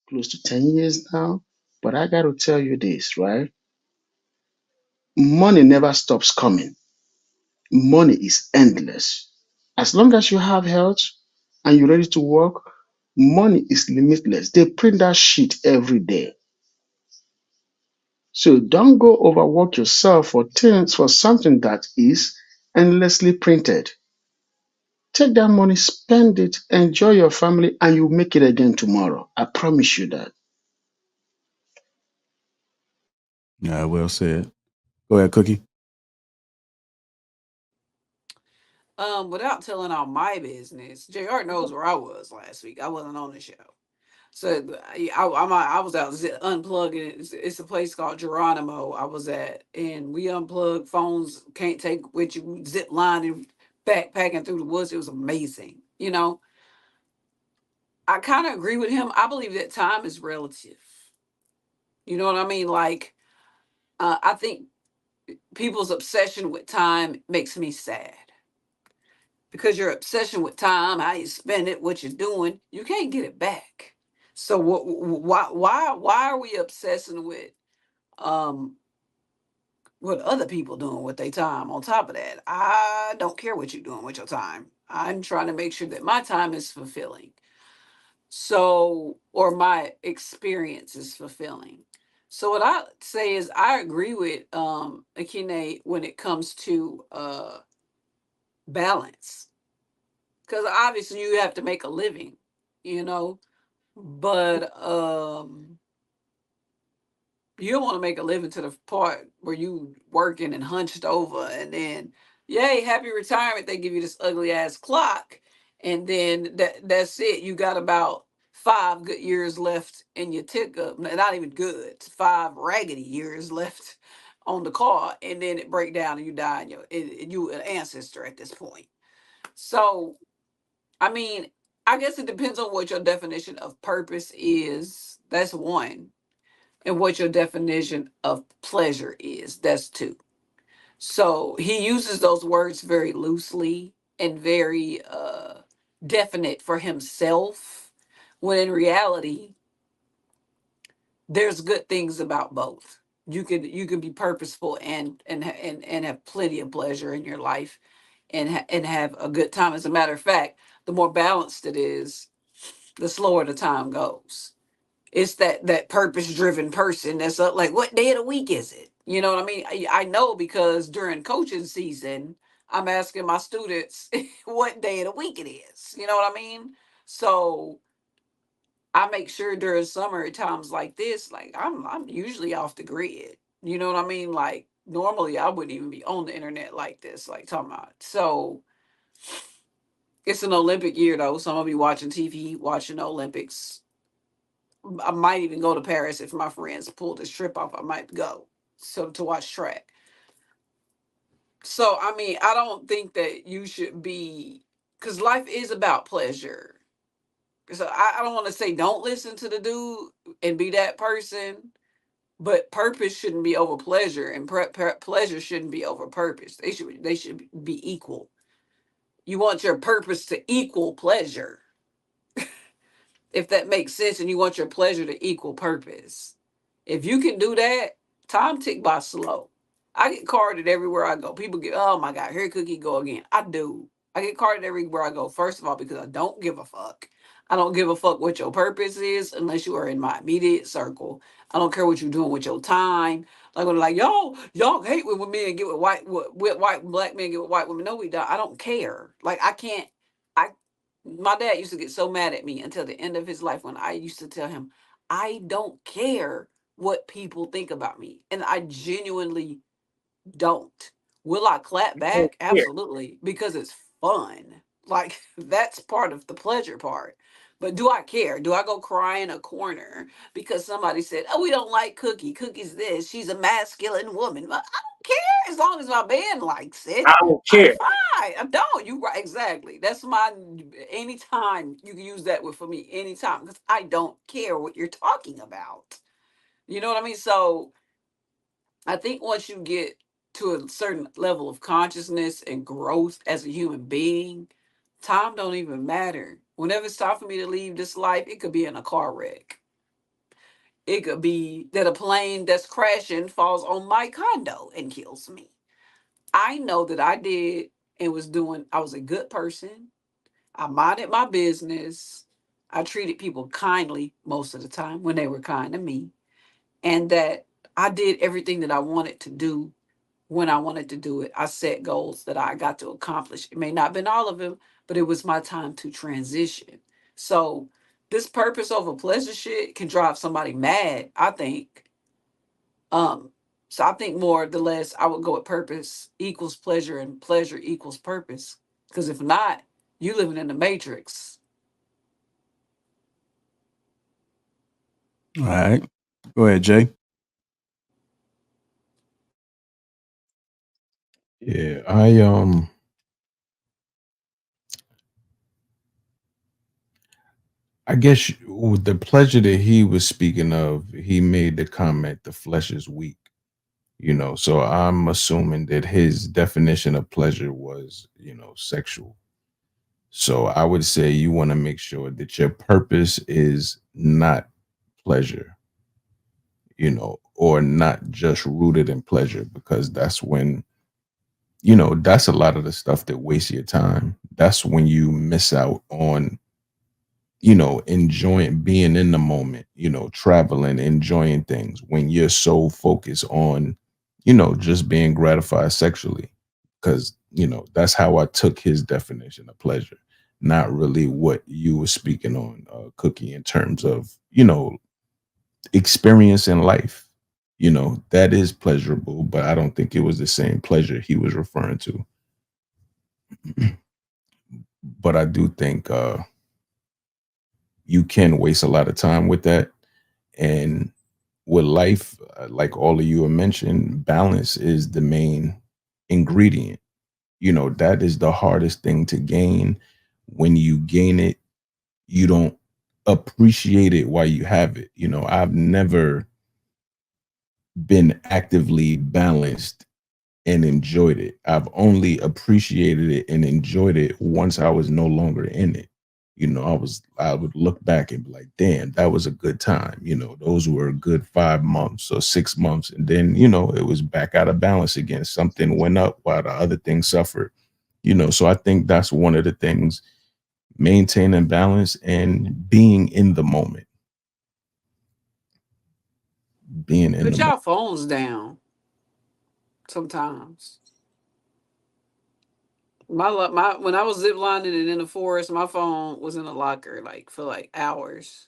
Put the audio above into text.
close to 10 years now. But I got to tell you this, right? Money never stops coming. Money is endless. As long as you have health and you're ready to work, money is limitless. They print that shit every day. So don't go overwork yourself for things for something that is endlessly printed. Take that money, spend it, enjoy your family, and you'll make it again tomorrow. I promise you that. Yeah, well said. Go ahead, Cookie. Without telling all my business, JR knows where I was last week. I wasn't on the show. So I was out unplugging. It's a place called Geronimo I was at, and we unplugged phones. Can't take with you. Zip lining, backpacking through the woods. It was amazing. I kind of agree with him. I believe that time is relative. You know what I mean? Like, I think people's obsession with time makes me sad because your obsession with time, how you spend it, what you're doing, you can't get it back. So why are we obsessing with um what other people doing with their time? On top of that, I don't care what you're doing with your time. I'm trying to make sure that my time is fulfilling. So, or my experience is fulfilling. So what I say is I agree with Akine when it comes to balance. Because obviously you have to make a living, you know. But you don't want to make a living to the part where you working and hunched over and then yay, happy retirement, they give you this ugly ass clock, and then that's it. You got about 5 good years left in your tick up. Not even good, 5 raggedy years left on the car, and then it break down and you die, and you an ancestor at this point. So I mean, I guess it depends on what your definition of purpose is. That's one. And what your definition of pleasure is. That's two. So he uses those words very loosely and very definite for himself, when in reality, there's good things about both. You can be purposeful and have plenty of pleasure in your life and have a good time. As a matter of fact, the more balanced it is, the slower the time goes. It's that purpose driven person that's like, what day of the week is it? You know what I mean? I know because during coaching season, I'm asking my students what day of the week it is. You know what I mean? So I make sure during summer times like this, like I'm usually off the grid. You know what I mean? Like normally I wouldn't even be on the internet like this, like talking about. So it's an Olympic year though, so I'm gonna be watching TV, watching the Olympics. I might even go to Paris if my friends pull this trip off. I might go so to watch track. So I mean, I don't think that you should be, because life is about pleasure. So I don't want to say don't listen to the dude and be that person, but purpose shouldn't be over pleasure, and pleasure shouldn't be over purpose. They should be equal. You want your purpose to equal pleasure, if that makes sense, and you want your pleasure to equal purpose. If you can do that, time tick by slow. I get carded everywhere I go. People get, oh my God, here Cookie go again. I do. I get carded everywhere I go. First of all, because I don't give a fuck. I don't give a fuck what your purpose is unless you are in my immediate circle. I don't care what you're doing with your time. Like when like y'all hate when men get with white black men get with white women. No, we don't. I don't care. Like I can't. I My dad used to get so mad at me until the end of his life when I used to tell him, I don't care what people think about me. And I genuinely don't. Will I clap Oh, back? yeah. Absolutely, because it's fun. Like that's part of the pleasure part. But do I care? Do I go cry in a corner because somebody said, "Oh, we don't like Cookie. Cookie's this. She's a masculine woman." Well, I don't care as long as my band likes I it. don't I'm care. fine. I don't. You right? Exactly. That's my anytime you can use that with for me anytime because I don't care what you're talking about. You know what I mean? So I think once you get to a certain level of consciousness and growth as a human being, time don't even matter. Whenever it's time for me to leave this life, it could be in a car wreck. It could be that a plane that's crashing falls on my condo and kills me. I know that I did and was doing, I was a good person. I minded my business. I treated people kindly most of the time when they were kind to me. And that I did everything that I wanted to do when I wanted to do it. I set goals that I got to accomplish. It may not have been all of them, but it was my time to transition. So this purpose over pleasure shit can drive somebody mad, I think. Um, so I think more or less I would go with purpose equals pleasure and pleasure equals purpose. Because if not, you living in the matrix. All right. Go ahead, Jay. Yeah, I guess with the pleasure that he was speaking of, he made the comment the flesh is weak, so I'm assuming that his definition of pleasure was, sexual. So I would say you want to make sure that your purpose is not pleasure, or not just rooted in pleasure, because that's when, that's a lot of the stuff that wastes your time. That's when you miss out on, enjoying being in the moment, traveling, enjoying things when you're so focused on, just being gratified sexually. Because, that's how I took his definition of pleasure, not really what you were speaking on, Cookie, in terms of, experience in life. That is pleasurable, but I don't think it was the same pleasure he was referring to. But I do think you can waste a lot of time with that. And with life, like all of you have mentioned, balance is the main ingredient. That is the hardest thing to gain. When you gain it, you don't appreciate it while you have it. I've never been actively balanced and enjoyed it. I've only appreciated it and enjoyed it once I was no longer in it. I would look back and be like, damn, that was a good time. Those were a good 5 months or 6 months. And then, it was back out of balance again. Something went up while the other thing suffered. So I think that's one of the things, maintaining balance and being in the moment. Being in the Put moment. y'all phones down sometimes. My when I was ziplining and in the forest, my phone was in a locker like for like hours.